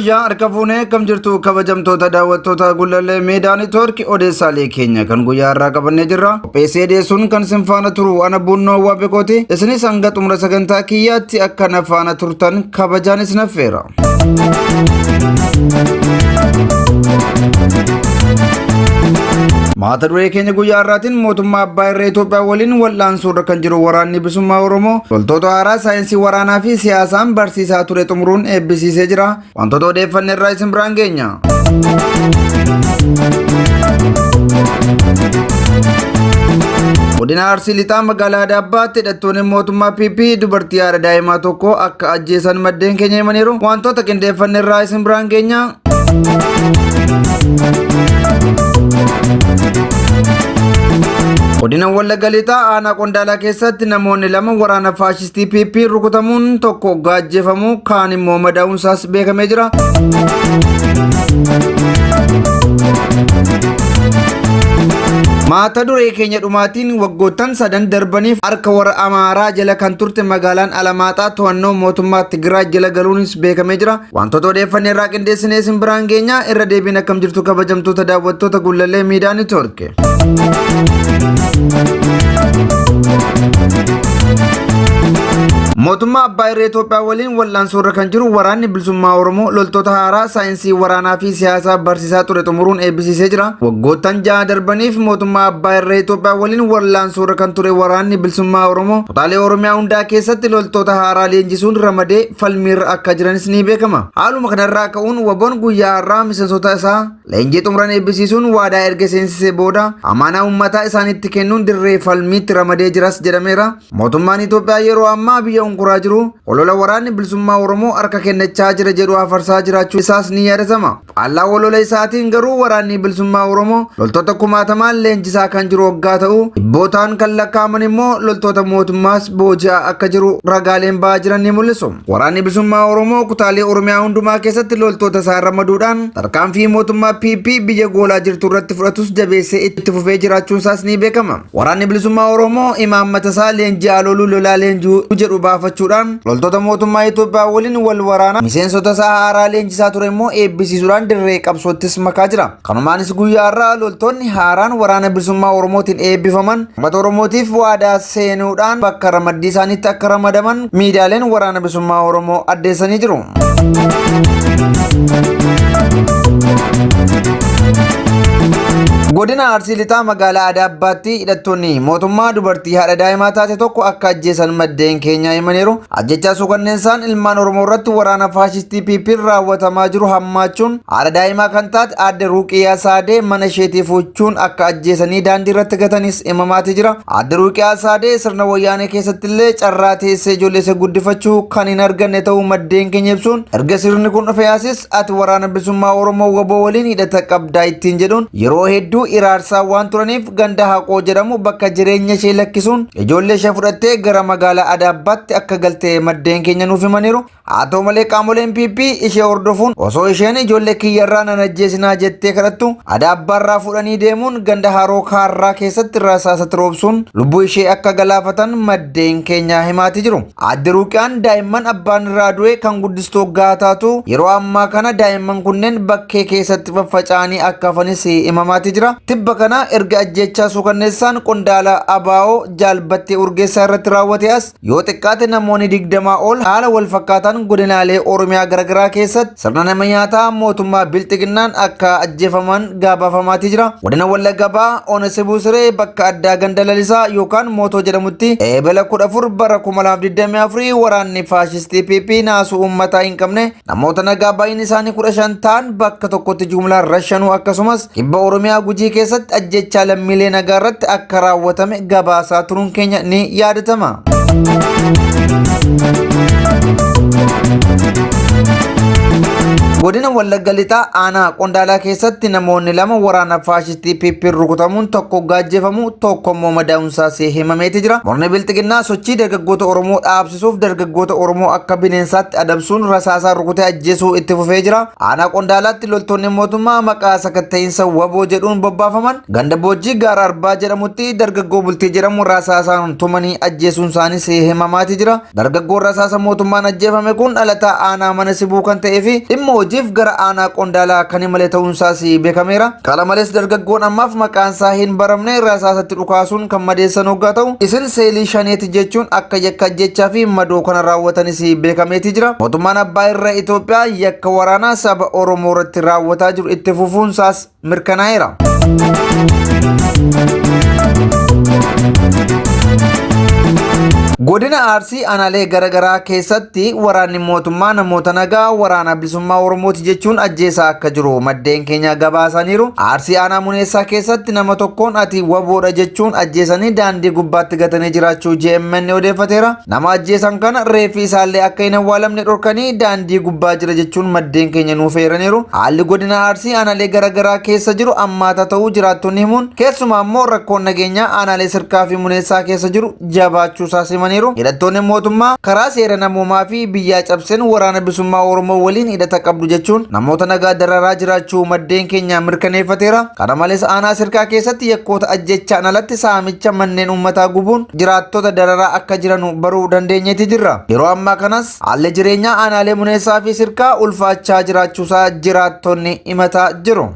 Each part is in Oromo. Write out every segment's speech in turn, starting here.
fayyaa harka fuunee akkam jirtu kabajamtoota daawwattoota Gullallee Miidiyaa Neetwoork odeessaalee keenya kan guyyaa irraa qabannee jirra. Qopheessee dhiyeessuun kan isin faana turu ana Bunnoo Waabekooti. Isinis hanga xumura sagantaa kiyyaatti akka na faana turtan kabajaan isin affeera. Mata duree keenya guyyaa irraatiin mootummaa abbaa irree Itoophiyaa waliin wal'aansuurra kan jiru waraanni bilisummaa Oromoo loltoota haaraa saayinsii waraanaa fi siyaasaan barsiisaa ture xumuruun eebbisiisee jira. Wantoota odeeffannee irraa isin biraan geenya. Godina Arsii Lixaa magaalaa Adabbaatti hidhattoonni mootummaa PP dubartii haadha daa'imaa tokko akka ajjeesan maddeen keenya himaniiru. Wantoota qindeeffannee irraa isin biraan geenya. Godina Wallagga Lixaa aanaa Qondaalaa keessatti namoonni lama waraana faashistii PP rukutamuun tokko ajjeefamuu kaan immoo madaa'uunsaas beekamee jira. Mata duree keenya dhumaatiin waggoottan sadan darbaniif harka warra Amaaraa jala kan turte magaalaan Alamaaxaa to'annoo mootummaa Tigraay jala galuunis beekamee jira. Wantoota odeeffannee irraa qindeessinee isin biraan geenya. Irra deebiin akkam jirtu kabajamtoota daawwattoota Gullallee Miidiyaa Neetwoork. Mootummaa abbaa irree Itoophiyaa waliin wal'aansuurra kan jiru waraanni bilisummaa Oromoo loltoota haaraa saayinsii waraanaa fi siyaasaa barsiisaa ture xumuruun eebbisiisee jira. Waggoottan 6 darbaniif mootummaa abbaa irree Itoophiyaa waliin wal'aansuurra kan ture waraanni bilisummaa Oromoo kutaalee Oromiyaa hundaa keessatti loltoota haaraa leenjisuun ramadee falmiirra akka jiranis ni beekama. Haaluma kanarraa ka'uun waboon guyyaa har'aa miseensota isaa leenjii xumuran eebbisiisuun waadaa erga seensisee booda amaanaa uummataa isaanitti kennuun dirree falmiitti ramadee jiras jedhameera. Mootummaan Itoophiyaa yeroo ammaa biyya unkuraa jiru olola waraanni bilisummaa Oromoo harka kennachaa jira jedhu afarsaa jiraachuu isaas ni yaadatama. Faallaa olola isaatiin garuu waraanni bilisummaa Oromoo loltoota kumaatamaan leenjisaa kan jiru waggaa ta'u dhibbootaan kan lakkaa'aman immoo loltoota mootummaas booji'aa akka jiru ragaaleen ba'aa jiran ni mul'isu. Waraanni bilisummaa Oromoo kutaalee Oromiyaa hundumaa keessatti loltoota isaa ramaduudhaan tarkaanfii mootummaa PP biyya goolaa jirtu irratti fudhatus jabeessee itti fufee jiraachuun isaas ni beekama. Waraanni bilisummaa Oromoo imaammata isaa leenjii alooluu lolaa leenjuu jedhu baafachuudhaan loltoota mootummaa Itoophiyaa waliin wal waraana miseensota isaa haaraa leenjisaa ture immoo eebbisiisuudhaan dirree qabsoottis makaa jira. Kanumaanis guyyaa har'aa loltoonni haaraan waraana bilisummaa Oromootiin eebbifaman uummata Oromootiif waadaa seenuudhaan bakka ramaddii isaaniitti akka ramadaman miidiyaaleen waraana bilisummaa Oromoo addeessanii jiru. Godina Arsii Lixaa magaalaa Adabbaatti hidhattoonni mootummaa dubartii haadha daa'imaa taate tokko akka ajjeesan maddeen keenya himaniiru. Ajjechaa suukanneessaan ilmaan Oromoo irratti waraana faashistii PP raawwatamaa jiru hammaachuun haadha daa'imaa kan taate aadde Ruuqiyaa Saadee mana isheetii fuuchuun akka ajjeesanii daandii irratti gatanis himamaatii jira. Aadde Ruuqiyaa Saadee sirna wayyaanee keessatti illee carraa teessee ijoollee ishee guddifachuu kan hin arganne ta'uu maddeen keenya ibsuun erga sirni kun dhufe yaasis ati waraana bilisummaa Oromoo waboo waliin hidhata qabdaa ittiin jedhuun yeroo hedduu iraarsaa waan turaniif ganda haqoo jedhamu bakka jireenya ishee lakkisuun ijoollee ishee fudhattee gara magaalaa Adabbaatti akka galtee maddeen keenya nuuf himaniiru. Haa ta'u malee qaamoleen PP ishee hordofuun osoo isheen ijoollee kiyyarraa nan ajjeesinaa jettee kadhattu Adabbaarraa fudhanii deemuun ganda haroo kaarraa keessatti rasaasatti roobsuun lubbuu ishee akka galaafatan maddeen keenya himaatii jiru. Aadde Ruuqiyaan daa'imman abbaan irraa du'e kan guddistu waggaa taatu yeroo ammaa kana daa'imman kunneen bakkee keessatti faffaca'anii akka hafanis himamaatii jira. Tibba kana erga ajjechaa suukanneessaan Qondaalaa Abaa'oo Jaalbattee Urgeessaa irratti raawwate as yoo xiqqaate namoonni 20 ol haala wal fakkaataan godinaalee Oromiyaa garaagaraa keessatti sirna nama nyaataa mootummaa bilxiginnaan akka ajjeefaman gabaafamaatii jira. Godina Wallagga Bahaa Ona Sibuu Siree bakka addaa ganda lalisaa yookaan mootoo jedhamutti eebela 14 bara 2024 waraanni faashistii PP naasuu uummataa hin qabne namoota nagaa baay'een isaanii 15 ta'an bakka tokkotti jumlaan rashanuu akkasumas kibba Oromiyaa Gujii keessatti ajjechaa lammiilee nagaa irratti akka raawwatame gabaasaa turuun keenya ni yaadatama. Godina Wallagga Lixaa aanaa Qondaalaa keessatti namoonni lama waraana faashistii PP rukutamuun tokko ajjeefamu tokko immoo madaa'uunsaas himameeti jira. Morni bilxiginnaa sochii dargaggoota Oromoo dhaabsisuuf dargaggoota Oromoo akka bineensaatti adamsuun rasaasaa rukutee ajjeesuu itti fufee jira. Aanaa Qondaalaatti loltoonni mootummaa maqaa sakatta'iinsa waboo jedhuun bobbaafaman ganda Boojjii Gaara Arbaa jedhamutti dargaggoo bultii jedhamu rasaasaan tumanii ajjeesuun isaaniis himamaati jira. Dargaggoon rasaasa mootummaan ajjeefame kun dhalataa aanaa mana Sibuu kan ta'ee fi dhimma hojii yerootiif gara aanaa Qondaalaa kan imale ta'uunsaas beekameera. Kana malees dargaggoon ammaaf maqaan isaa hin baramne rasaasatti dhukaasuun kan madeessan hoggaa ta'u isin seelii shaneeti jechuun akka yakka ajjechaa fi madoo kana raawwatanis beekameeti jira. Mootummaan abbaa irra Itoophiyaa yakka waraanaa saba Oromoo irratti raawwataa jiru itti fufuunsaas mirkanaa'eera. Godina Arsii aanaalee garagaraa keessatti waraanni mootummaa namoota nagaa waraana bilisummaa Oromooti jechuun ajjeesaa akka jiru maddeen keenya gabaasaniiru. Arsii aanaa Muneessaa keessatti nama tokkoon ati waboodha jechuun ajjeesanii daandii gubbaatti gatanii jiraachuu JMN odeeffateera. Nama ajjeesan kana reeffi isaallee akka hin awwaalamne dhorkanii daandii gubbaa jira jechuun maddeen keenya nuuf eeraniiru. Haalli godina Arsii aanaalee garagaraa keessa jiru ammaata ta'uu jiraattonni himuun keessumaa immoo rakkoon nageenyaa aanaalee Sirkaa fi Muneessaa keessa jiru jabaachuusaas himaniiru. Hidhattoonni mootummaa karaa seera namoomaa fi biyyaa cabseen waraana bilisummaa Oromoo waliin hidhata qabdu jechuun namoota nagaa dararaa jiraachuu maddeen keenya mirkaneeffateera. Kana malees aanaa Sirkaa keessatti yakkoota ajjechaan alatti saamicha manneen uummataa gubuun jiraattota dararaa akka jiran baruu dandeenyeeti jirra. Yeroo ammaa kanas haalli jireenyaa aanaalee Muneessaa fi Sirkaa ulfaachaa jiraachuusaa jiraattonni himataa jiru.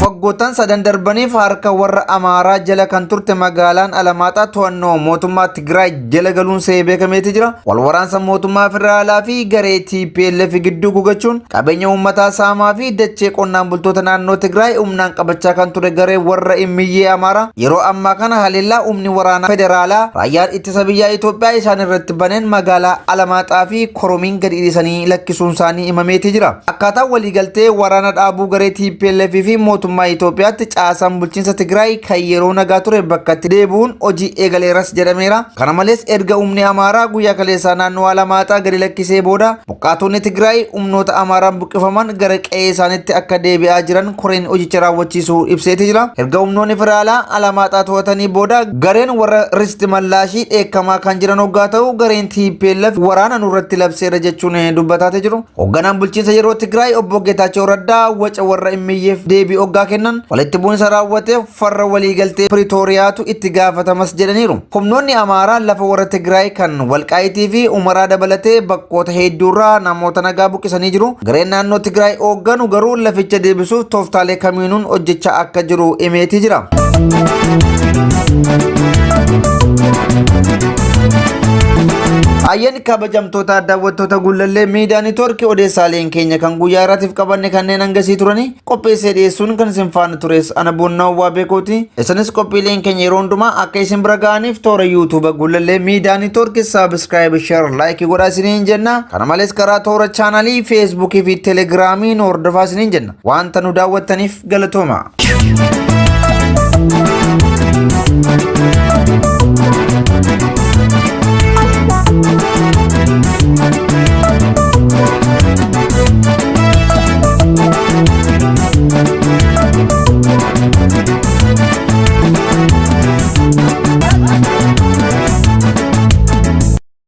Waggoottan sadan darbaniif harka warra Amaaraa jala kan turte magaalaan Alamaaxaa to'annoo mootummaa Tigraay jala galuun beekameeti jira. Wal waraansa mootummaa federaalaa fi garee TPLF gidduu gugachuun qabeenya uummataa saamaa fi dachee qonnaan bultoota naannoo Tigraay humnaan qabachaa kan ture garee warra Immiyyee Amaaraa yeroo ammaa kana haleellaa humni waraanaa federaalaa raayyaan ittisa biyyaa Itoophiyaa isaan irratti baneen magaalaa Alamaaxaa fi Koromiin gadi dhiisanii lakkisuun isaanii himameeti jira. Akkaataa waliigaltee waraana dhaabuu garee TPLF fi mootummaa Itoophiyaatti caasaan bulchiinsa Tigraay kan yeroo nagaa ture bakkatti deebi'uun hojii eegaleeras jedhameera. Kana malees erga humni Amaaraa guyyaa kaleessaa naannoo Alamaaxaa gadi lakkisee booda buqqaatonni Tigraay humnoota Amaaraan buqqifaman gara qe'ee isaaniitti akka deebi'aa jiran koreen hojicha raawwachiisuu ibseeti jira. Erga humnoonni federaalaa Alamaaxaa to'atanii booda gareen warra Risti Mallaashii dheekkamaa kan jiran hoggaa ta'u gareen TPLF waraana nurratti labseera jechuun dubbataate jiru. Hoogganaan bulchiinsa yeroo Tigraay obbo Geetaachoo Raddaa waca warra Immiyyeef deebii hoggaa kennan walitti bu'insa raawwateef farra waliigaltee Pretooriyaatu itti gaafatamas jedhaniiru. Humnoonni Amaaraa lafa warra Tigraay kan Walqaayitii fi Umaraa dabalatee bakkoota hedduurraa namoota nagaa buqqisanii jiru. Gareen naannoo Tigraay hoogganu garuu laficha deebisuuf tooftaalee kamiinuun hojjechaa akka jiru himeetii jira. Ayyaanni kabajamtoota daawwattoota Gullallee Miidiyaa Neetwoorkii odeessaaleen keenya kan guyyaa irraatiif qabanne kanneen hangasii turanii qopheessee dhiyeessuun kan isin faana tures ana Boonnaa Uwwaa Beekooti. Isinis qophiileen keenya yeroo hundumaa akka isin bira ga'aniif toora YouTube Gullallee Miidiyaa Neetwoorkii subscribe, share, like godhaa isiniin jenna. Kana malees karaa toora chaanalii Facebook fi Telegiraamiin hordofaa isiniin jenna. Wanta nu daawwattaniif galatooma. Thank you.